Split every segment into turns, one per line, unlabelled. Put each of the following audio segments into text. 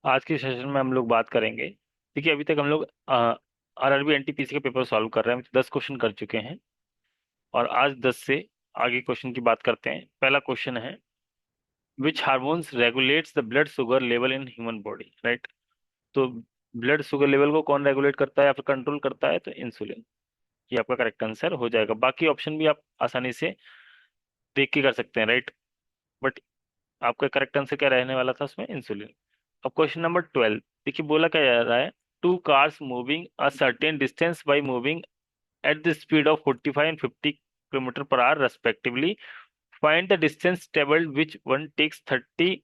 आज के सेशन में हम लोग बात करेंगे। देखिए, अभी तक हम लोग आरआरबी एनटीपीसी के पेपर सॉल्व कर रहे हैं। 10 क्वेश्चन कर चुके हैं और आज 10 से आगे क्वेश्चन की बात करते हैं। पहला क्वेश्चन है, विच hormones regulates the blood sugar level in human body, right. तो ब्लड शुगर लेवल को कौन रेगुलेट करता है या फिर कंट्रोल करता है? तो इंसुलिन। ये आपका करेक्ट आंसर हो जाएगा। बाकी ऑप्शन भी आप आसानी से देख के कर सकते हैं, राइट। बट आपका करेक्ट आंसर क्या रहने वाला था उसमें? इंसुलिन। अब क्वेश्चन नंबर 12। देखिए, बोला क्या जा रहा है, two cars moving a certain distance by moving at the speed of 45 and 50 kilometre per hour respectively, find the distance travelled which one takes 30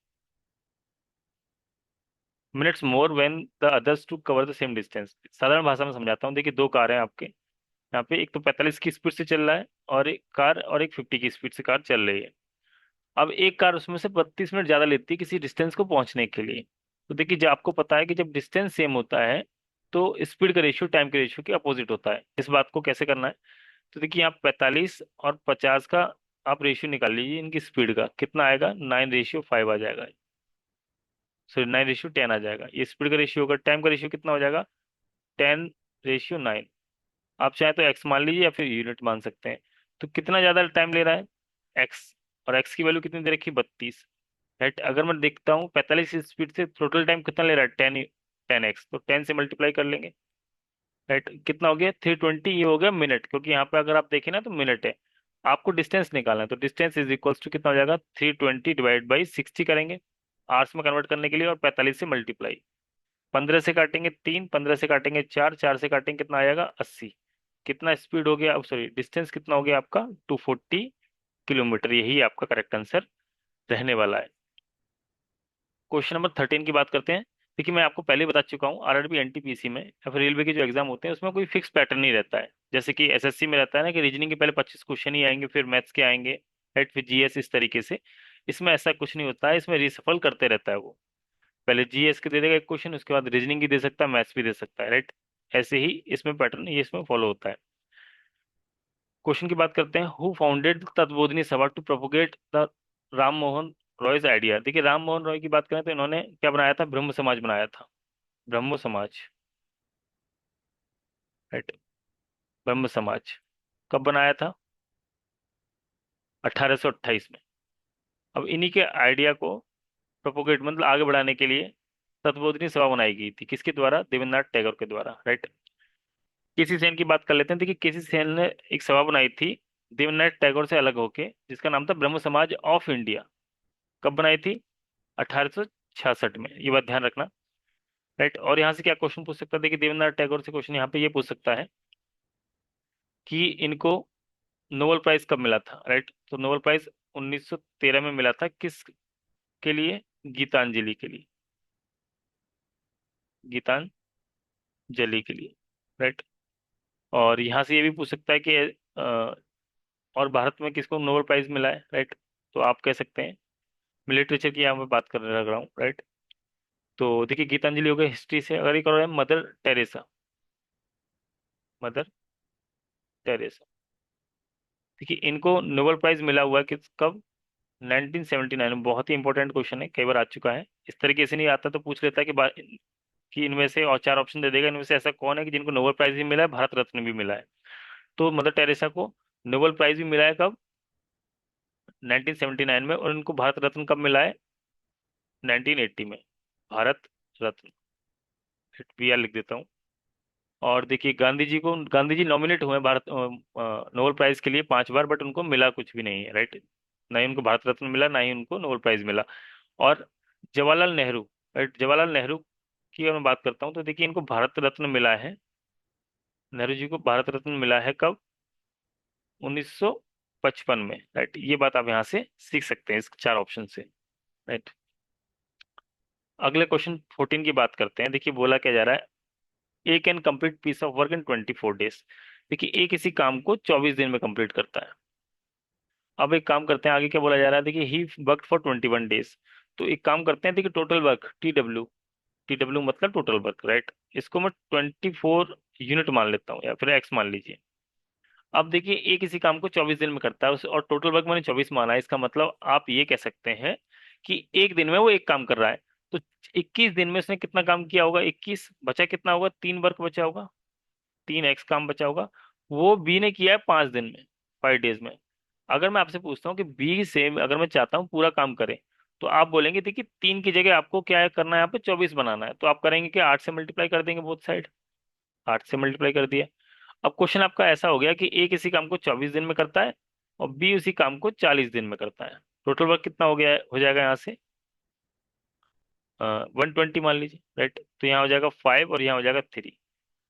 minutes more when the others to cover the same distance. साधारण भाषा में समझाता हूँ। देखिए, दो car हैं आपके यहाँ पे, एक तो 45 की स्पीड से चल रहा है और एक कार, और एक 50 की स्पीड से कार चल रही है। अब एक कार उसमें से 32 मिनट ज्यादा लेती है किसी डिस्टेंस को पहुंचने के लिए। तो देखिए, जब आपको पता है कि जब डिस्टेंस सेम होता है तो स्पीड का रेशियो टाइम के रेशियो के अपोजिट होता है। इस बात को कैसे करना है? तो देखिए, यहाँ 45 और 50 का आप रेशियो निकाल लीजिए। इनकी स्पीड का कितना आएगा? 9:5 आ जाएगा। सॉरी, 9:10 आ जाएगा। ये स्पीड का रेशियो होगा। टाइम का रेशियो कितना हो जाएगा? 10:9। आप चाहे तो एक्स मान लीजिए या फिर यूनिट मान सकते हैं। तो कितना ज्यादा टाइम ले रहा है? एक्स। और एक्स की वैल्यू कितनी दे रखी? 32। राइट। अगर मैं देखता हूँ 45 की स्पीड से टोटल टाइम कितना ले रहा है? 10x। तो 10 से मल्टीप्लाई कर लेंगे। राइट। कितना हो गया? 320। ये हो गया मिनट, क्योंकि यहाँ पे अगर आप देखें ना तो मिनट है। आपको डिस्टेंस निकालना है, तो डिस्टेंस इज इक्वल्स टू कितना हो जाएगा? 320 डिवाइड बाई 60 करेंगे आवर्स में कन्वर्ट करने के लिए, और 45 से मल्टीप्लाई। 15 से काटेंगे 3, 15 से काटेंगे 4, 4 से काटेंगे कितना आ जाएगा? 80। कितना स्पीड हो गया? अब सॉरी, डिस्टेंस कितना हो गया आपका? 240 किलोमीटर। यही आपका करेक्ट आंसर रहने वाला है। क्वेश्चन नंबर 13 की बात करते हैं। देखिए, मैं आपको पहले ही बता चुका हूँ, आरआरबी एनटीपीसी में या फिर रेलवे के जो एग्जाम होते हैं उसमें कोई फिक्स पैटर्न नहीं रहता है। जैसे कि एसएससी में रहता है ना कि रीजनिंग के पहले 25 क्वेश्चन ही आएंगे, फिर मैथ्स के आएंगे, राइट, फिर जीएस, इस तरीके से। इसमें ऐसा कुछ नहीं होता है। इसमें रिसफल करते रहता है वो। पहले जीएस के दे देगा एक क्वेश्चन, उसके बाद रीजनिंग की दे सकता है, मैथ्स भी दे सकता है, राइट। ऐसे ही इसमें पैटर्न ये इसमें फॉलो होता है। क्वेश्चन की बात करते हैं, who founded Tattvabodhini Sabha to propagate the Ram Mohan Roy's idea. देखिए, राम मोहन रॉय की बात करें तो इन्होंने क्या बनाया था? ब्रह्म समाज बनाया था। ब्रह्म समाज, राइट। ब्रह्म समाज कब बनाया था? 1828 में। अब इन्हीं के आइडिया को प्रोपोगेट मतलब आगे बढ़ाने के लिए तत्बोधिनी सभा बनाई गई थी। किसके द्वारा? देवेंद्रनाथ टैगोर के द्वारा, राइट। केसी सेन की बात कर लेते हैं। देखिए, केसी सेन ने एक सभा बनाई थी देवेंद्रनाथ टैगोर से अलग होके, जिसका नाम था ब्रह्म समाज ऑफ इंडिया। कब बनाई थी? 1866 में। ये बात ध्यान रखना, राइट। और यहाँ से क्या क्वेश्चन पूछ सकता है? देखिए, देवेंद्रनाथ टैगोर से क्वेश्चन यहाँ पे ये पूछ सकता है कि इनको नोबेल प्राइज कब मिला था, राइट। तो नोबेल प्राइज 1913 में मिला था। किस के लिए? गीतांजलि के लिए। गीतांजलि के लिए, राइट। और यहाँ से ये भी पूछ सकता है कि और भारत में किसको नोबेल प्राइज मिला है, राइट। तो आप कह सकते हैं, मैं लिटरेचर की यहाँ पे बात कर लग रहा हूँ, राइट। तो देखिए, गीतांजलि हो गया हिस्ट्री से। अगर एक और है मदर टेरेसा। Mother Teresa. देखिए, इनको नोबेल प्राइज मिला हुआ है किस कब? 1979 में। बहुत ही इंपॉर्टेंट क्वेश्चन है, कई बार आ चुका है। इस तरीके से नहीं आता तो पूछ लेता है कि इनमें से, और चार ऑप्शन दे देगा, इनमें से ऐसा कौन है कि जिनको नोबेल प्राइज भी मिला है, भारत रत्न भी मिला है। तो मदर टेरेसा को नोबेल प्राइज भी मिला है कब? 1979 में। और इनको भारत रत्न कब मिला है? 1980 में। भारत रत्न, वीआर लिख देता हूँ। और देखिए, गांधी जी नॉमिनेट हुए हैं भारत नोबेल प्राइज के लिए 5 बार, बट उनको मिला कुछ भी नहीं है, राइट। ना ही उनको भारत रत्न मिला, ना ही उनको नोबेल प्राइज मिला। और जवाहरलाल नेहरू, राइट। जवाहरलाल नेहरू की अगर मैं बात करता हूँ तो देखिए, इनको भारत रत्न मिला है। नेहरू जी को भारत रत्न मिला है कब? 1955 में, राइट। ये बात आप यहाँ से सीख सकते हैं इस चार ऑप्शन से, राइट। अगले क्वेश्चन 14 की बात करते हैं। देखिए, बोला क्या जा रहा है, a can complete piece of work in 24 days. देखिए, ए किसी काम को 24 दिन में कंप्लीट करता है। अब एक काम करते हैं, आगे क्या बोला जा रहा है? देखिए, ही वर्क फॉर 21 डेज। तो एक काम करते हैं, देखिए, टोटल वर्क टी डब्ल्यू मतलब टोटल वर्क, राइट। इसको मैं 24 यूनिट मान लेता हूँ, या फिर एक्स मान लीजिए। अब देखिए, ए किसी काम को 24 दिन में करता है और टोटल वर्क मैंने 24 माना है। इसका मतलब आप ये कह सकते हैं कि एक दिन में वो एक काम कर रहा है। तो 21 दिन में उसने कितना काम किया होगा? 21 बचा कितना होगा? 3 वर्क बचा होगा, 3x काम बचा होगा। वो बी ने किया है 5 दिन में, 5 डेज में। अगर मैं आपसे पूछता हूँ कि बी से अगर मैं चाहता हूँ पूरा काम करे, तो आप बोलेंगे देखिए 3 की जगह आपको क्या है करना है, यहाँ पे 24 बनाना है, तो आप करेंगे कि 8 से मल्टीप्लाई कर देंगे बोथ साइड। 8 से मल्टीप्लाई कर दिया। अब क्वेश्चन आपका ऐसा हो गया कि ए किसी काम को 24 दिन में करता है और बी उसी काम को 40 दिन में करता है। टोटल वर्क कितना हो गया हो जाएगा यहाँ से? 120 मान लीजिए, राइट। तो यहाँ हो जाएगा 5 और यहाँ हो जाएगा 3।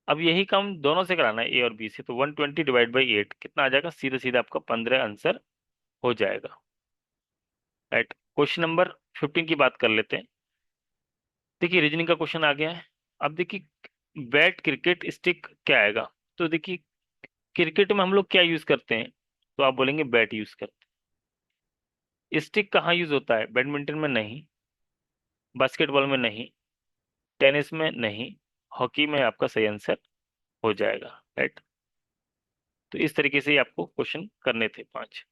अब यही काम दोनों से कराना है, ए और बी से, तो 120 डिवाइड बाई 8 कितना आ जाएगा? सीधे सीधे आपका 15 आंसर हो जाएगा, राइट। क्वेश्चन नंबर 15 की बात कर लेते हैं। देखिए रीजनिंग का क्वेश्चन आ गया है। अब देखिए बैट क्रिकेट स्टिक क्या आएगा? तो देखिए क्रिकेट में हम लोग क्या यूज करते हैं? तो आप बोलेंगे बैट यूज करते हैं। स्टिक कहाँ यूज होता है? बैडमिंटन में नहीं, बास्केटबॉल में नहीं, टेनिस में नहीं, हॉकी में आपका सही आंसर हो जाएगा, राइट। तो इस तरीके से ही आपको क्वेश्चन करने थे 5।